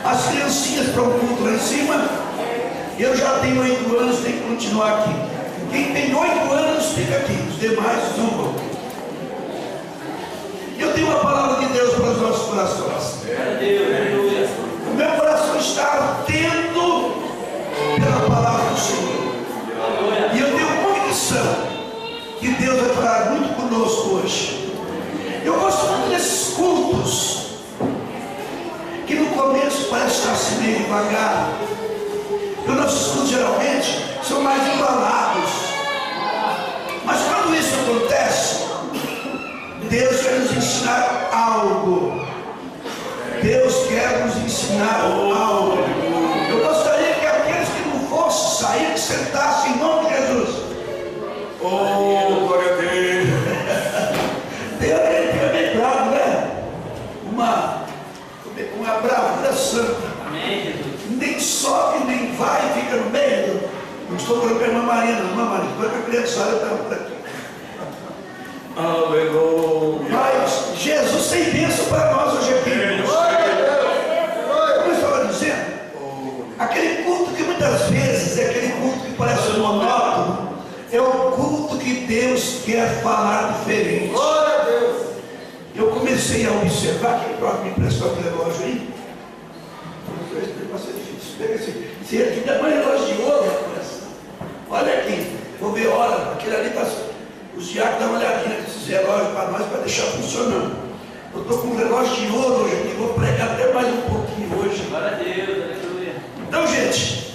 as criancinhas para o culto lá em cima. Eu já tenho 8 anos, tenho que continuar aqui. Quem tem 8 anos fica aqui, os demais subam. Eu tenho uma palavra de Deus para os nossos corações. O meu coração está atento pela palavra do Senhor. E eu tenho convicção que Deus vai falar muito conosco hoje. Eu gosto muito desses cultos, que no começo parece estar assim meio devagar. Os nossos cultos geralmente são mais embalados. Mas quando isso acontece, Deus quer nos ensinar algo. Deus quer nos ensinar algo. Eu gostaria que aqueles que não fossem sair, que sentassem em nome de Jesus. Oh, glória a Deus. Deus é bem bravo, né? Uma bravura santa. Amém, Jesus. Nem sobe, nem vai, fica no meio. Não estou falando para a irmã Maria, não, irmã Maria, estou com a criançada, está por aqui. Aleluia. Mas Jesus tem bênção para nós hoje aqui. Como eu estava dizendo, aquele culto que muitas vezes é aquele culto que parece monótono, é o culto que Deus quer falar diferente. Glória a Deus. Eu comecei a observar, quem pode me emprestar o relógio aí? Vai ser difícil. Pega esse aqui, dá mais relógio de ouro, rapaz. Olha aqui, vou ver a hora, aquele ali está. Os diáconos dão uma olhadinha nesses relógios para nós, para deixar funcionando. Eu estou com um relógio de ouro hoje aqui, vou pregar até mais um pouquinho hoje. Glória a Deus, aleluia. Então, gente,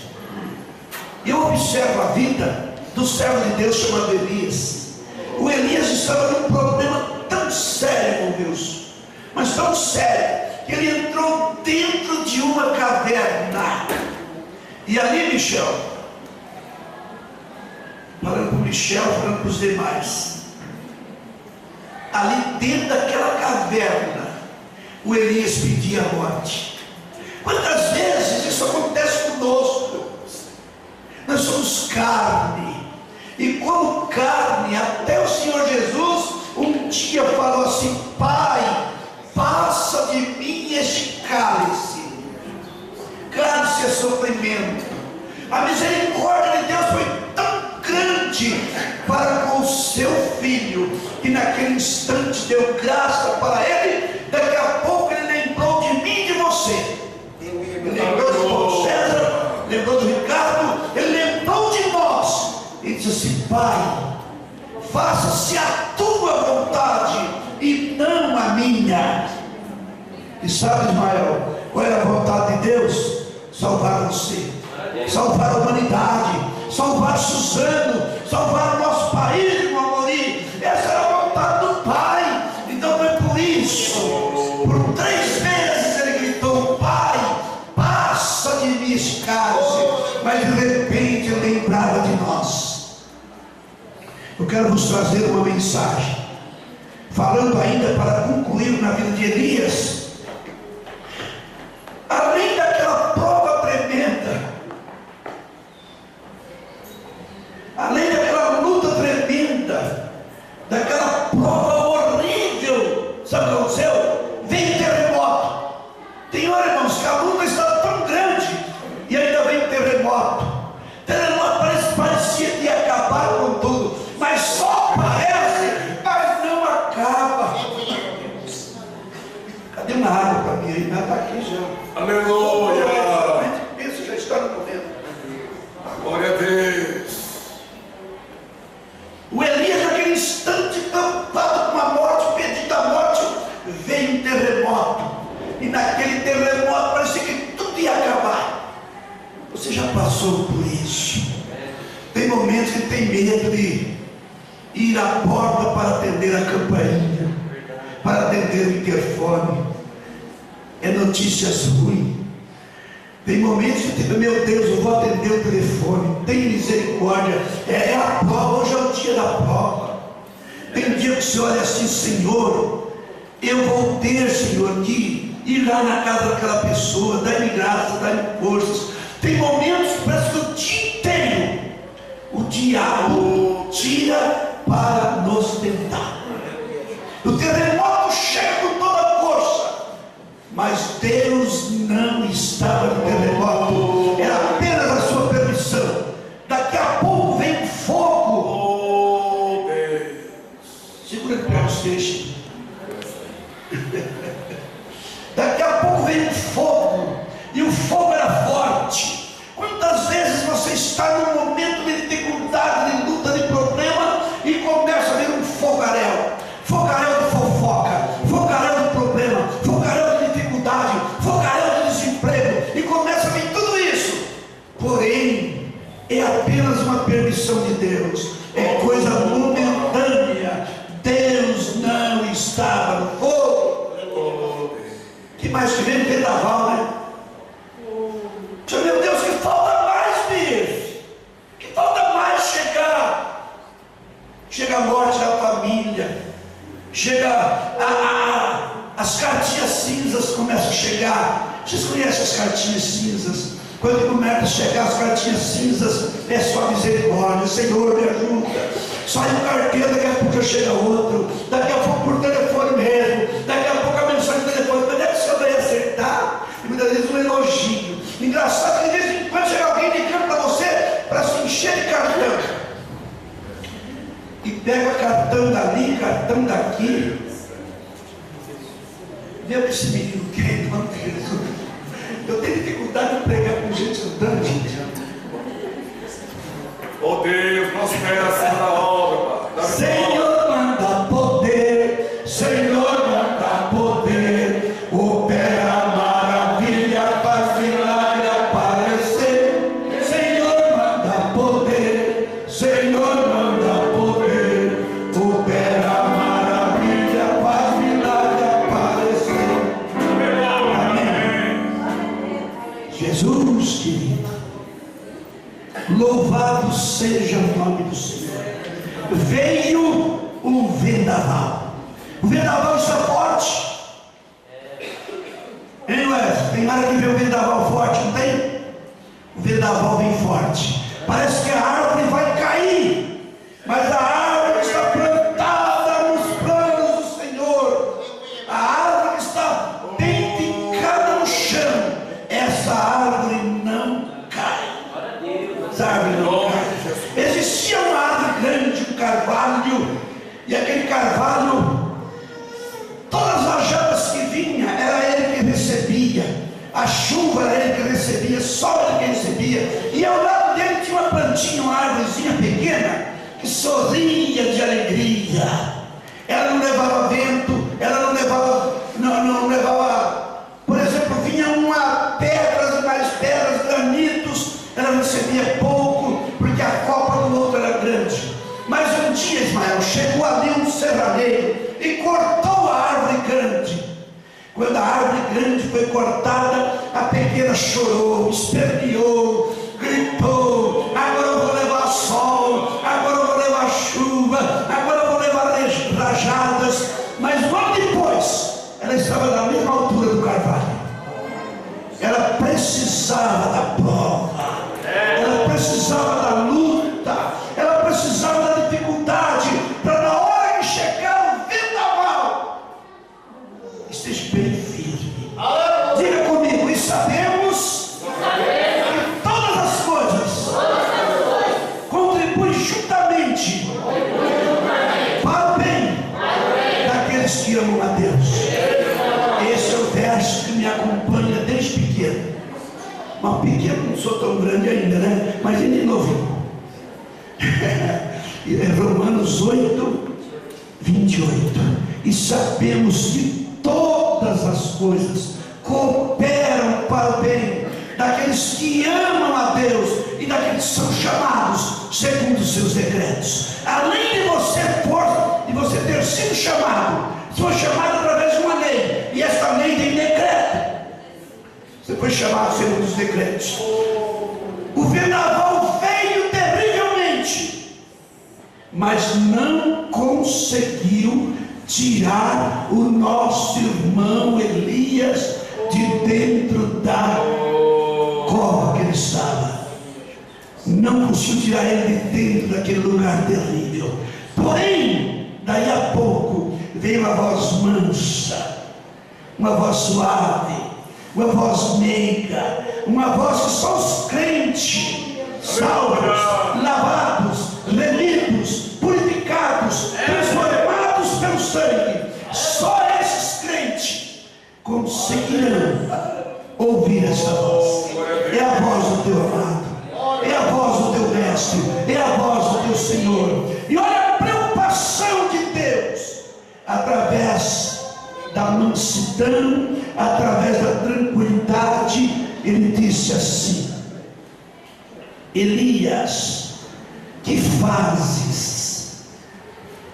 eu observo a vida do servo de Deus chamado Elias. O Elias estava num problema tão sério, meu Deus, mas tão sério, que ele entrou dentro de uma caverna. E ali, Michel, falando para o Michel, falando para os demais, ali dentro daquela caverna, o Elias pedia a morte. Quantas vezes isso acontece conosco? Nós somos carne, e como carne, até o Senhor Jesus um dia falou assim: Pai, passa de mim este cálice. Cálice é sofrimento. A misericórdia de Deus foi tão grande para com o seu filho, que naquele instante deu graça para ele. Daqui a pouco ele lembrou de mim e de você. Ele lembrou do Paulo César, lembrou do Ricardo, ele lembrou de nós e disse assim: Pai, faça-se a tua vontade e não a minha. E sabe, Ismael, qual era a vontade de Deus? Salvar você, salvar a humanidade, salvar Suzano, salvar o nosso país, irmão Amorim. Essa era a vontade do Pai. Então foi por isso, por 3 vezes ele gritou: Pai, passa de mim esse cálice. Mas de repente ele lembrava de nós. Eu quero vos trazer uma mensagem, falando ainda para concluir na vida de Elias. Além daquela prova tremenda, além daquela luta tremenda, daquela prova horrível, sabe o que aconteceu? Veio terremoto. Tem hora, irmãos, que a luta está tão grande e ainda vem terremoto. Terremoto parecia que ia acabar com tudo, mas só parece, mas não acaba. Cadê uma água para mim aí? Está aqui já. Aleluia. Pensa, já está no momento. Glória a Deus. O Elias, naquele instante, tampado com a morte, pedindo a morte, veio um terremoto. E naquele terremoto parecia que tudo ia acabar. Você já passou por isso? Tem momentos que tem medo de ir à porta para atender a campainha, para atender o interfone. É notícias ruins. Tem momentos que tem, meu Deus, eu vou atender o telefone. Tem misericórdia. É a prova, hoje é o dia da prova. Tem um dia que você olha assim: Senhor, eu vou ter, Senhor, que ir lá na casa daquela pessoa, dá-me graça, dá-me forças. Tem momentos que parece que o dia inteiro o diabo tira para nos tentar. O terremoto chega com toda a força, mas Mas Deus não estava no terremoto, era apenas a sua permissão. Daqui a pouco vem fogo. Oh, Deus. Segura que pega os peixes. Daqui a pouco vem fogo, e o fogo era forte. Quantas vezes você está num momento de dificuldade, de luta, de problema, e começa a vir um fogaréu de fofoca, fogaréu de problema, fogaréu de dificuldade, fogaréu de desemprego, e começa a vir tudo isso. Porém, é apenas uma permissão de Deus, é coisa momentânea. Deus não estava no fogo. Que mais que vem? Vendaval, né? Meu Deus, que falta mais vir, que falta mais chegar. Chega a morte da família, chega as cartinhas cinzas começam a chegar. Vocês conhecem as cartinhas cinzas? Quando começam a chegar as cartinhas cinzas, é só misericórdia. Senhor, me ajuda. Sai um carteiro, daqui a pouco chega outro, daqui a pouco por telefone mesmo, daqui a pouco a mensagem de telefone. Quando é que o senhor vai acertar? E muitas vezes um elogio. Engraçado que de vez em quando chega alguém ligando para você para se encher de cartão, e pega cartão dali, cartão daqui. Vê o que esse menino quer, irmão Jesus. Eu tenho dificuldade de pregar com gente andando, gente. Oh, Deus, prospera assim na obra, Pai. Senhor, manda poder, Senhor, manda poder, opera maravilha, faz milagre aparecer. Senhor, manda poder, Senhor, manda poder, opera maravilha, faz milagre aparecer. Amém. Jesus, querido, louvado seja o nome do Senhor. Veio um vendaval. O vendaval está forte. Hein, Wesley? Tem hora que vê o vendaval forte, não tem? O vendaval vem forte. Parece que a árvore vai cair, mas a árvore está plantada nos planos do Senhor. A árvore está bem fincada no chão. Essa árvore não cai. Sabe, não cai. Existia uma árvore grande, um carvalho, e aquele carvalho, todas as rajadas que vinha, era ele que recebia, a chuva era ele que recebia, sol era ele que recebia, e ao lado dele tinha uma plantinha, uma árvorezinha pequena, que sorria de alegria. Ela não levava vento, ela não levava, por exemplo, vinha uma pedras e mais pedras, granitos, ela recebia pouco, porque a copa do outro era grande. Mas um dia, Ismael, chegou ali um serralheiro e cortou a árvore grande. Quando a árvore grande foi cortada, a pequena chorou, esperneou, gritou: agora eu vou levar sol, agora eu vou levar chuva, agora eu vou levar rajadas. Mas logo depois, ela estava na mesma altura do carvalho. Ela precisava da prova, ela precisava da luta, ela precisava da dificuldade, para na hora que chegar o vendaval, esteja bem firme. Diga comigo: e sabemos que todas as coisas contribuem juntamente para o bem daqueles que amam a Deus. Esse é o verso que me acompanha desde pequeno. Mas pequeno não sou tão grande ainda, né? Mas ainda é novinho. Romanos 8, 28. E sabemos que todas as coisas cooperam para o bem daqueles que amam a Deus e daqueles que são chamados segundo os seus decretos. Além de você ter sido chamado, foi chamado através de uma lei, e esta lei tem decreto. Você foi chamado segundo os decretos. O vendaval veio terrivelmente, mas não conseguiu tirar o nosso irmão Elias de dentro da cova que ele estava. Não conseguiu tirar ele de dentro daquele lugar terrível. Porém, daí a pouco veio uma voz mansa, uma voz suave, uma voz meiga, uma voz que só os crentes, salvos, lavados, remidos, purificados, transformados pelo sangue, só esses crentes conseguirão ouvir essa voz. É a voz do teu amado, é a voz do teu mestre, é a voz do teu Senhor. E olha a preocupação de Deus, através da mansidão, através da tranquilidade. Ele disse assim: Elias, que fazes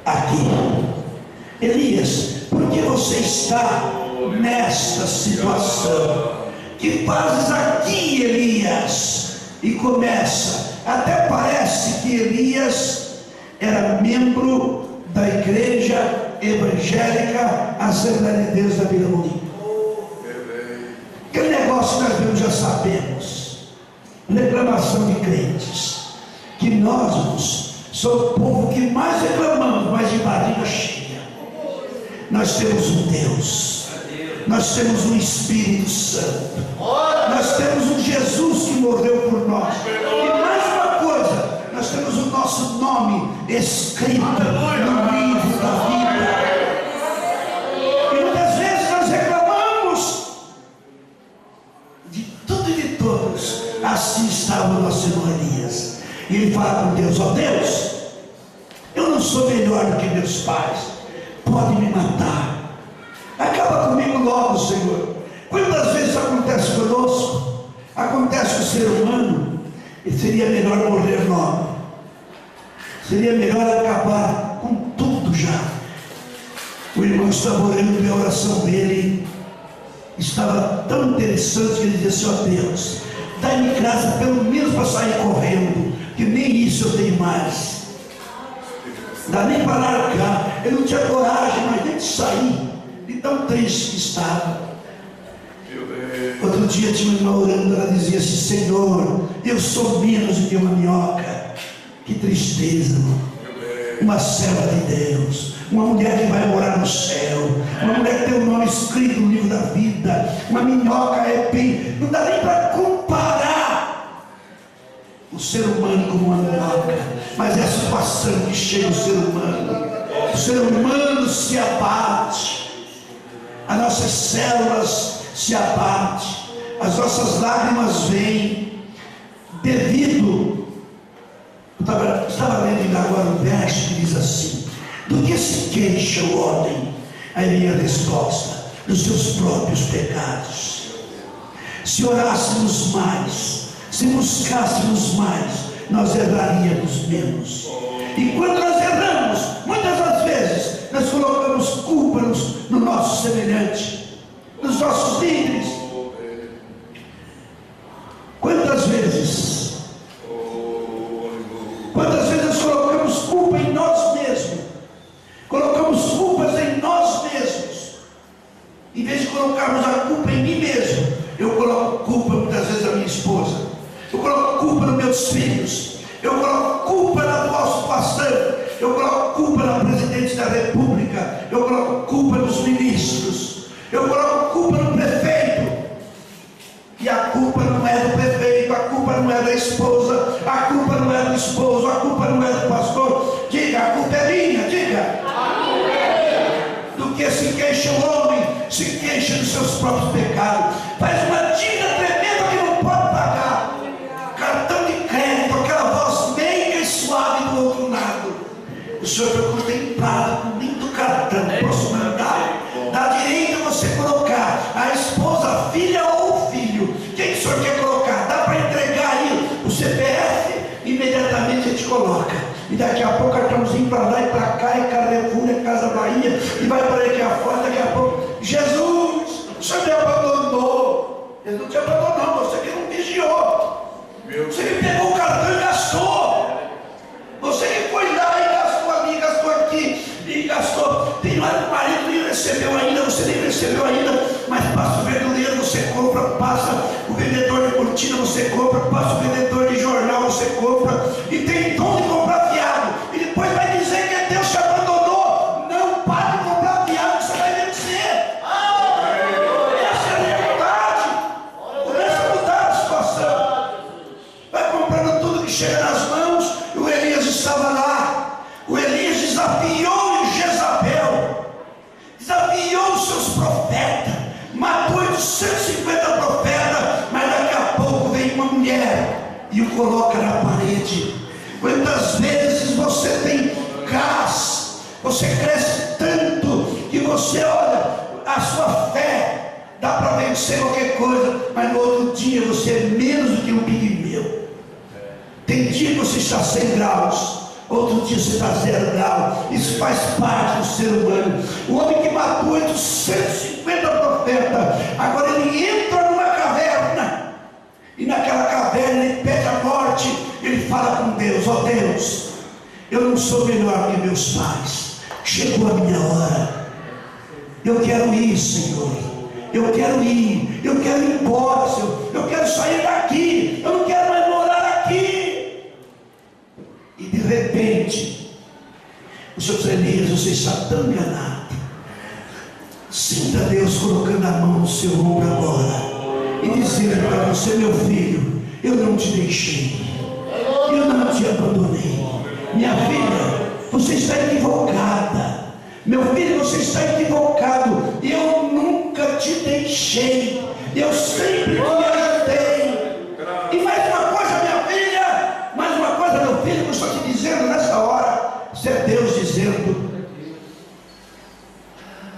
aqui? Elias, por que você está nesta situação? Que fazes aqui, Elias? E começa, até parece que Elias era membro da igreja evangélica Assembleia de Deus da Vila Morim. Aquele negócio que nós vemos, já sabemos, reclamação de crentes, que nós somos o povo que mais reclamamos, mas de barriga cheia. Nós temos um Deus, nós temos um Espírito Santo, nós temos um Jesus que morreu por nós, e mais uma coisa, nós temos o nosso nome escrito no livro da vida. E muitas vezes nós reclamamos de tudo e de todos. Assim estava o nosso irmão Elias, e ele fala com Deus: ó Deus, eu não sou melhor do que meus pais, pode me matar, acaba comigo logo, Senhor. Quantas vezes acontece conosco, acontece com o ser humano, e seria melhor morrer logo, seria melhor acabar com tudo já. O irmão estava orando e a oração dele estava tão interessante que ele disse: ó Deus, dá-me graça pelo menos para sair correndo, que nem isso eu tenho mais, dá nem para largar. Eu não tinha coragem mais nem de sair, de tão triste que estava. Outro dia tinha uma irmã orando, ela dizia assim: Senhor, eu sou menos do que uma minhoca. Que tristeza, irmão. Uma serva de Deus, uma mulher que vai morar no céu, uma mulher que tem o nome escrito no livro da vida. Uma minhoca é bem, não dá nem para comparar o ser humano como uma minhoca, mas é a situação que chega o ser humano. O ser humano se abate, as nossas células se abatem, as nossas lágrimas vêm devido. Estava lendo agora um verso que diz assim: do que se queixa o homem? Aí vem a resposta: dos seus próprios pecados. Se orássemos mais, se buscássemos mais, nós erraríamos menos. E quando nós erramos, muitas das vezes nós colocamos culpa no nosso semelhante, nos nossos líderes. Quantas vezes nós colocamos culpa em nós mesmos, colocamos culpas em nós mesmos, em vez de colocarmos a culpa em mim mesmo. Eu coloco culpa muitas vezes na minha esposa, eu coloco culpa nos meus filhos, eu coloco culpa no nosso pastor, eu coloco culpa na presidente da república, eu coloco culpa nos ministros, eu coloco culpa no prefeito. E a culpa não é do prefeito, a culpa não é da esposa, a culpa não é do esposo, a culpa não é do pastor. Diga: a culpa é minha, diga. Do que se queixa o homem, se queixa dos seus próprios pecados. Faz uma dívida tremenda que não pode pagar. Cartão de crédito, aquela voz meiga e suave do outro lado. O senhor foi contemplado com lindo cartão, posso mandar? Dá direito a você colocar a esposa, a filha ou o filho. Quem que o senhor quer colocar? Dá para entregar aí o CPF, imediatamente a gente coloca. E daqui a pouco cartãozinho para lá e para cá, e Carrefour, e Casa Bahia, e vai para aqui afora, daqui a pouco: Jesus, o senhor me abandonou. Ele não te abandonou, você que não vigiou. Você que pegou o cartão e gastou. Você que foi lá e gastou ali, gastou aqui, e gastou. Tem hora que o marido nem recebeu ainda, você nem recebeu ainda, mas passa o verdureiro, você compra, passa o vendedor de cortina, você compra, passa o vendedor de jornal, você compra, e tem dom de comprar fiado, e depois vai dizer que Deus te abandonou. Não pare de comprar fiado, que você vai vencer. Essa é a verdade. os 150 profetas, mas daqui a pouco vem uma mulher e o coloca na parede. Quantas vezes você tem gás, você cresce tanto que você olha, a sua fé dá para vencer qualquer coisa, mas no outro dia você é menos do que um pigmeu. Tem dia que você está 100 graus, outro dia você está 0 grau. Isso faz parte do ser humano. O homem que matou entre os 150 profetas, agora ele entra numa caverna, e naquela caverna ele pede a morte. Ele fala com Deus: ó Deus, eu não sou melhor que meus pais, chegou a minha hora, eu quero ir, Senhor, eu quero ir embora, Senhor, eu quero sair daqui, eu não quero mais morar aqui. E de repente o Senhor diz: Elias, você está tão enganado. Sinta Deus colocando a mão no seu ombro agora e dizendo para você: meu filho, eu não te deixei, eu não te abandonei. Minha filha, você está equivocada. Meu filho, você está equivocado. Eu nunca te deixei, eu sempre te ajudei. E mais uma coisa, minha filha, mais uma coisa, meu filho, que eu estou te dizendo nessa hora. Isso é Deus dizendo: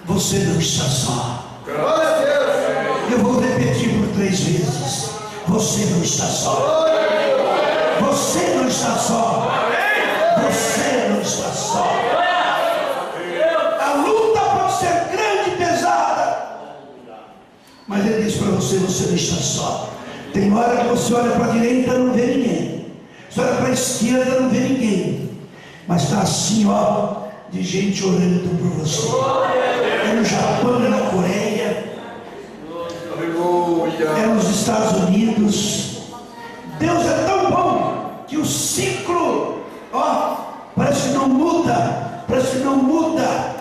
você não está só. Eu vou repetir por 3 vezes: você não está só. Você não está só. Você não está só. A luta pode ser grande e pesada, mas Ele diz para você: você não está só. Tem hora que você olha para a direita e não vê ninguém, você olha para a esquerda e não vê ninguém, mas está assim, ó, de gente orando por você. É no Japão, é na Coreia, é nos Estados Unidos. Deus é tão bom que o ciclo, ó, parece que não muda, parece que não muda.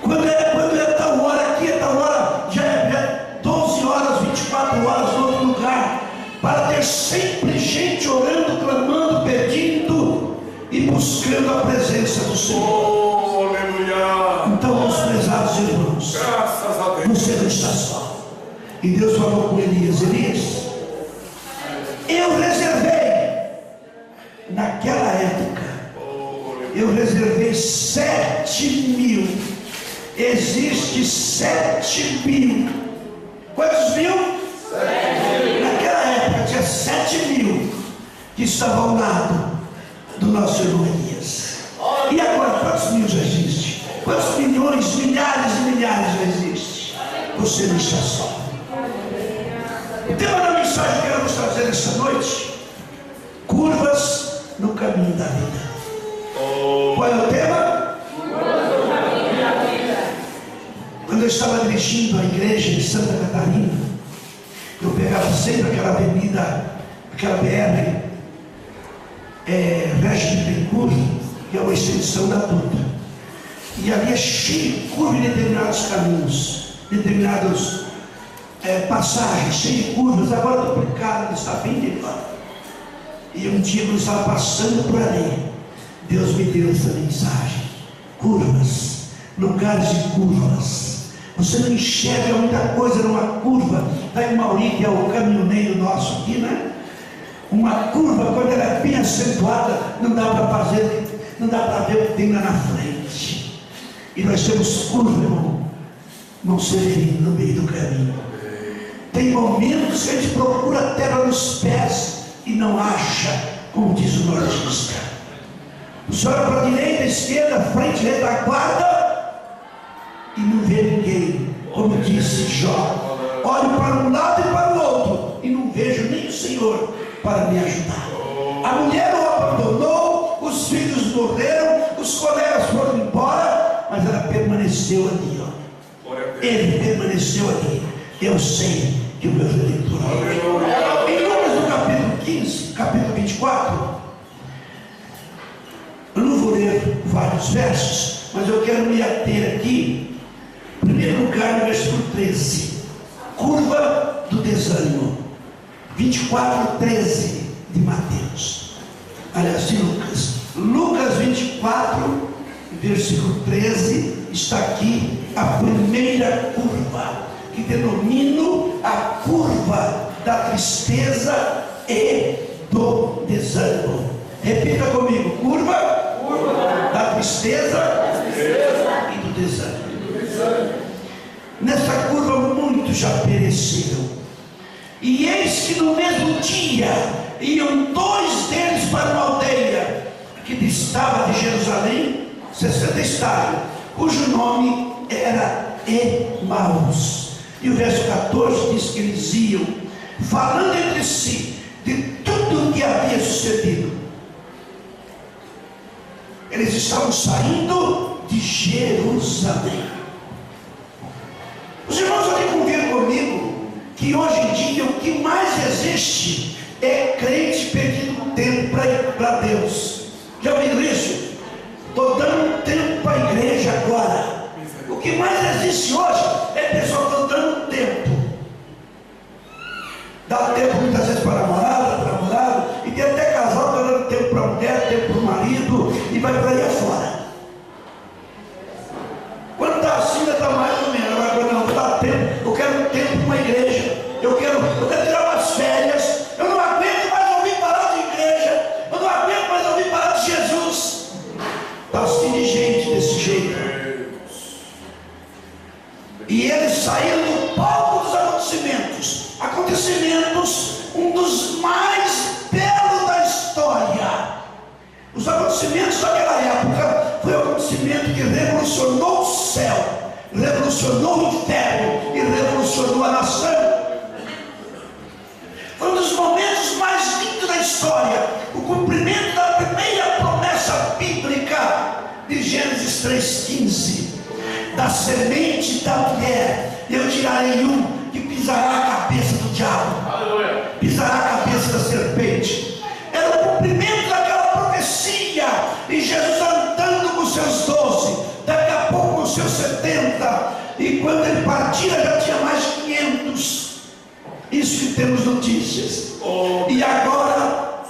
Quando é tal hora aqui, é tal hora, já é 12 horas, 24 horas no outro lugar, para ter sempre gente orando, clamando, pedindo e buscando a presença do Senhor. Aleluia. Então, meus prezados irmãos, Graças a Deus. você não está só. E Deus falou com Elias: Elias, eu reservei, naquela época, eu reservei 7.000. Existe 7.000. Quantos mil? 7.000. Naquela época tinha 7.000 que estavam ao lado do nosso irmão Elias. E agora quantos mil já existe? Quantos milhões, milhares e milhares já existe? Você não está só. O tema da mensagem que queremos trazer esta noite: curvas no caminho da vida. Qual é o tema? Quando eu estava dirigindo a igreja de Santa Catarina, eu pegava sempre aquela avenida, aquela BR, Régio Bittencourt, que é uma extensão da Dutra. E ali é cheio de curva em determinados caminhos, determinadas passagens, cheio de curvas. Agora duplicado, está bem melhor. E um dia, quando eu estava passando por ali, Deus me deu essa mensagem: curvas, lugares de curvas. Você não enxerga muita coisa numa curva. Está em Mauri, que é o caminhoneiro nosso aqui, né? Uma curva, quando ela é bem acentuada, não dá para fazer, não dá para ver o que tem lá na frente. E nós temos curva, irmão Severino, no meio do caminho. Tem momentos que a gente procura a terra nos pés e não acha, como diz o nortista. Você olha para a direita, esquerda, frente, retaguarda e não vê ninguém, como disse Jó. Olho para um lado e para o outro e não vejo nem o Senhor para me ajudar. A mulher o abandonou, os filhos morreram, os colegas foram embora, mas ela permaneceu ali, ó. Ele permaneceu ali. Eu sei que o meu Redentor é. Em Lucas, no capítulo 15, capítulo 24, eu não vou ler vários versos, mas eu quero me ater aqui. Em primeiro lugar, no versículo 13, curva do desânimo. 24:13 de Mateus. Aliás, de Lucas. Lucas 24, versículo 13 está aqui a primeira curva, que denomino a curva da tristeza e do desânimo. Repita comigo: curva da tristeza e do desânimo. Nessa curva muitos já pereceram. E eis que no mesmo dia iam 2 deles para uma aldeia que distava de Jerusalém 60 estádios, cujo nome era Emaús. E o verso 14 diz que eles iam falando entre si de tudo o que havia sucedido. Eles estavam saindo de Jerusalém. Os irmãos aqui convivem comigo que hoje em dia o que mais existe é crente pedindo tempo para Deus. Já ouviram isso? Estou dando tempo para a igreja agora. O que mais existe hoje é pessoal que está dando tempo. Dá tempo muitas vezes para namorado, e tem até casal que está dando tempo para a mulher, tempo para o marido, e vai para aí afora. Quando está assim, ainda está mais ou menos. Agora, quando não dá tempo, eu quero tempo para uma igreja, eu quero tirar umas férias, eu não aguento mais ouvir parar de igreja, eu não aguento mais ouvir parar de Jesus. Está assim de gente desse jeito. E eles saíram do palco dos acontecimentos, um dos mais belos da história. Os acontecimentos daquela época foi um acontecimento que revolucionou o céu, revolucionou o inferno e revolucionou a nação. Foi um dos momentos mais lindos da história, o cumprimento da primeira promessa bíblica de Gênesis 3,15. Da semente da mulher eu tirarei um que pisará a cabeça do diabo, pisará a cabeça da serpente. Era o cumprimento daquela profecia. E Jesus andando com seus 12, daqui a pouco com seus 70, e quando ele partira já tinha mais de 500. Isso que temos notícias. E agora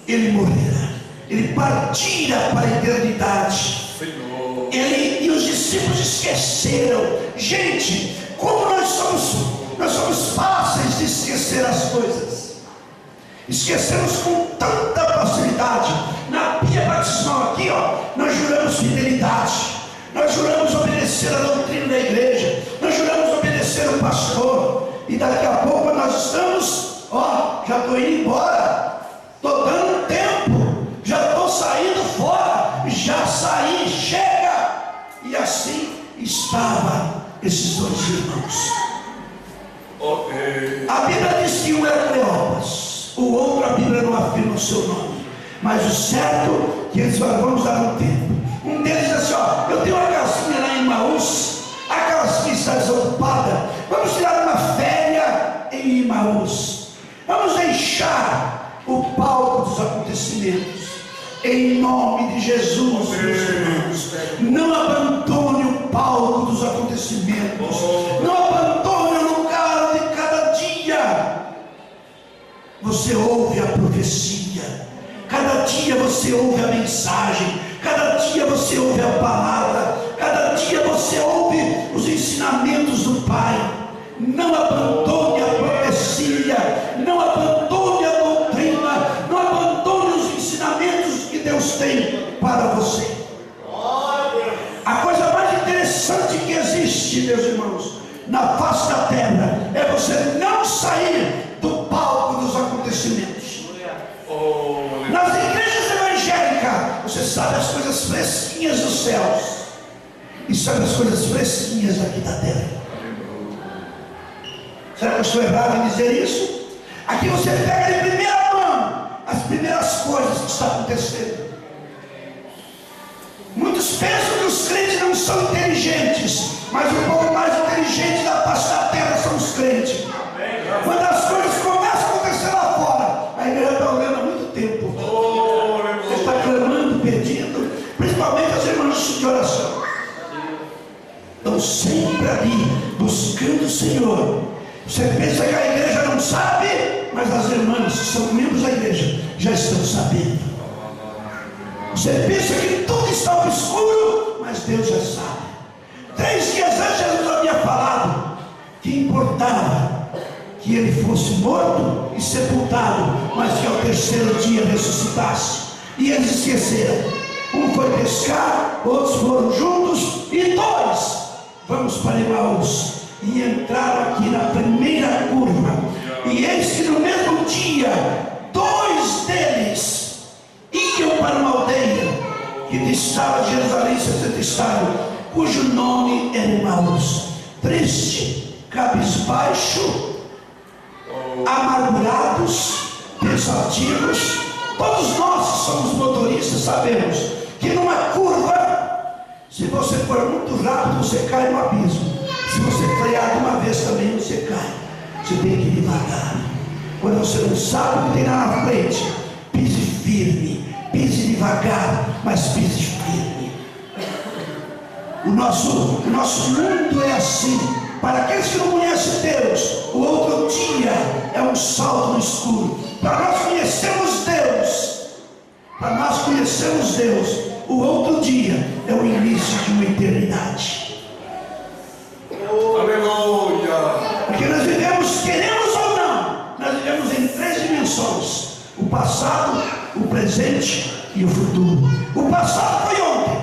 ele morrerá, ele partira para a eternidade. Ele e os discípulos esqueceram. Gente, como nós somos fáceis de esquecer as coisas. Esquecemos com tanta facilidade. Na pia batismal aqui, nós juramos fidelidade, nós juramos obedecer a doutrina da igreja, nós juramos obedecer o pastor, e daqui a pouco nós estamos, já estou indo embora, estou dando tempo, já estou saindo fora, já saí, chega. E assim estavam esses 2 irmãos. A Bíblia diz que um era Cleopas, o outro a Bíblia não afirma o seu nome, mas o certo é que eles falaram: vamos dar um tempo. Um deles disse assim: eu tenho uma casinha lá em Emaús, a casinha está desocupada, vamos tirar uma férias em Emaús, vamos deixar o palco dos acontecimentos. Em nome de Jesus, meus irmãos, não abandone o palco dos acontecimentos, não abandone o lugar de cada dia. Você ouve a profecia, cada dia você ouve a mensagem, cada dia você ouve a palavra, cada dia você ouve os ensinamentos do Pai. Não abandone a profecia, não abandone a doutrina, não abandone os ensinamentos que Deus tem para você. A coisa mais interessante que existe, meus irmãos, na face da terra, é você não sair do palco dos acontecimentos. Nas igrejas evangélicas, você sabe as coisas fresquinhas dos céus e sabe as coisas fresquinhas aqui da terra. Será que eu estou errado em dizer isso? Aqui você pega de primeira mão as primeiras coisas que estão acontecendo. Muitos pensam que os crentes não são inteligentes, mas o povo mais inteligente da face da terra são os crentes. Quando as coisas começam a acontecer lá fora, a igreja está orando há muito tempo. Você está clamando, pedindo, principalmente as irmãs de oração. Estão sempre ali, buscando o Senhor. Você pensa que a igreja não sabe, mas as irmãs que são membros da igreja já estão sabendo. Você pensa que tudo está obscuro, mas Deus já sabe. 3 dias antes Jesus havia falado que importava que ele fosse morto e sepultado, mas que ao terceiro dia ressuscitasse. E eles esqueceram. Um foi pescar, outros foram juntos, e 2 vamos para Emaús. E entraram aqui na primeira curva. E eis que no mesmo dia 2 deles iam para uma aldeia que distava de Jerusalém 60 estádios, cujo nome era Emaús. Triste, cabisbaixo, amargurados, pensativos. Todos nós que somos motoristas sabemos que numa curva, se você for muito rápido, você cai no abismo. Se você frear de uma vez também, você cai. Você tem que ir devagar. Quando você não sabe o que tem lá na frente, pise firme, pise devagar, mas pise firme. O nosso mundo é assim. Para aqueles que não conhecem Deus, o outro dia é um salto no escuro. Para nós conhecermos Deus, o outro dia é o início de uma eternidade. Aleluia. Porque nós vivemos, queremos ou não, nós vivemos em 3 dimensões: o passado, o presente e o futuro. O passado foi ontem,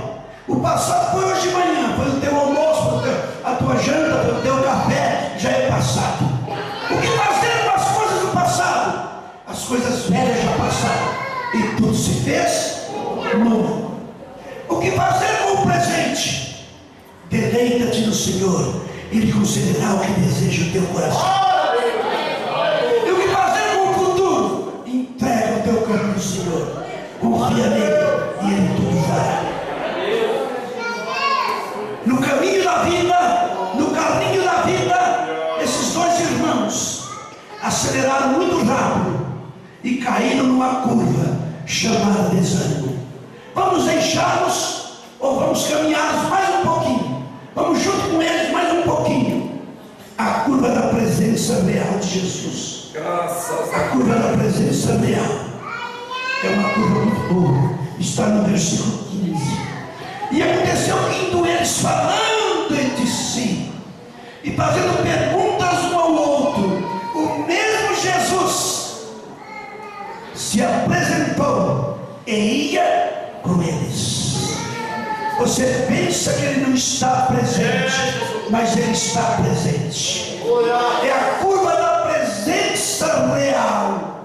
o passado foi hoje de manhã, foi o teu almoço, foi a tua janta, foi o teu café, já é passado. O que fazer com as coisas do passado? As coisas velhas já passaram e tudo se fez novo. O que fazer com o presente? Deleita-te no Senhor, Ele concederá o que deseja o teu coração. E o que fazer com o futuro? Entrega o teu caminho ao Senhor, confia nele e Ele tudo fará. No caminho da vida, no carrinho da vida, esses 2 irmãos aceleraram muito rápido e caíram numa curva chamada desânimo. Vamos deixá-los ou vamos caminhar mais um pouquinho? Vamos junto com eles mais um pouquinho. A curva da presença real de Jesus. A curva da presença real é uma curva muito boa. Está no versículo 15. E aconteceu que indo eles falando entre si e fazendo perguntas um ao outro, o mesmo Jesus se apresentou e ia com eles. Você pensa que Ele não está presente, mas Ele está presente. É a curva da presença real.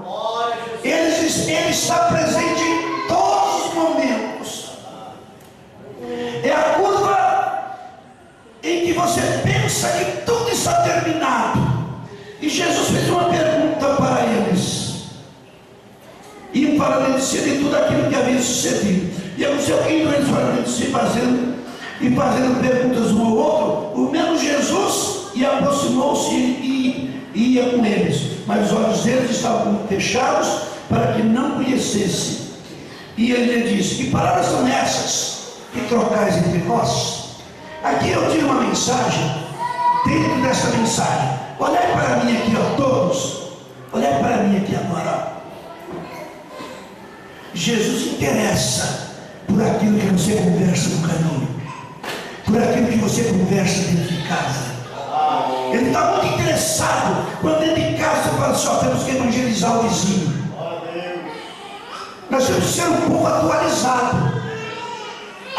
Ele está presente em todos os momentos. É a curva em que você pensa que tudo está terminado. E Jesus fez uma pergunta para eles. E falando de si de tudo aquilo que havia sucedido. E aconteceu que eles falando de si, fazendo perguntas um ao outro, o mesmo Jesus, e aproximou-se e ia com eles. Mas os olhos deles estavam fechados para que não conhecessem. E ele lhe disse: que palavras são essas que trocais entre vós? Aqui eu tiro uma mensagem. Dentro dessa mensagem, olhai para mim aqui, ó, todos. Olhai para mim aqui agora, ó. Jesus interessa por aquilo que você conversa no caminho, por aquilo que você conversa dentro de casa. Ele está muito interessado quando dentro de casa você fala assim: ó, temos que evangelizar o vizinho. Nós temos que ser um povo atualizado.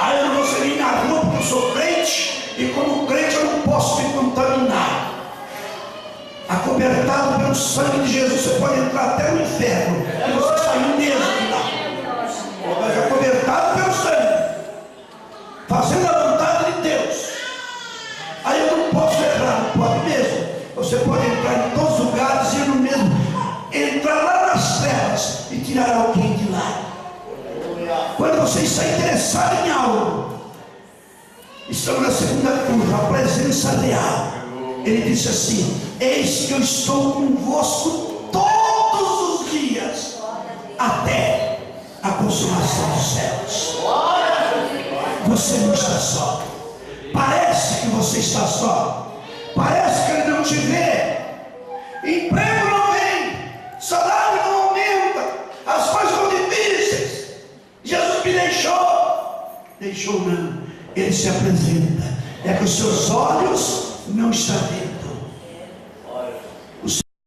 Eu não vou sair na rua porque eu sou crente, e como crente eu não posso me contaminar. Acobertado pelo sangue de Jesus, você pode entrar até no inferno e você sair mesmo de lá. Mas acobertado pelo sangue, fazendo a vontade de Deus. Aí eu não posso entrar, não pode mesmo. Você pode entrar em todos os lugares e eu não mesmo entrar lá nas trevas e tirar alguém de lá. Quando você está interessado em algo, estamos na segunda curva, a presença real. Ele disse assim: eis que eu estou convosco todos os dias, até a consumação dos céus. Você não está só. Parece que você está só. Parece que Ele não te vê. Emprego não vem, salário não aumenta, as coisas estão difíceis. Jesus me deixou. Deixou não. Ele se apresenta É que os seus olhos não estão vendo.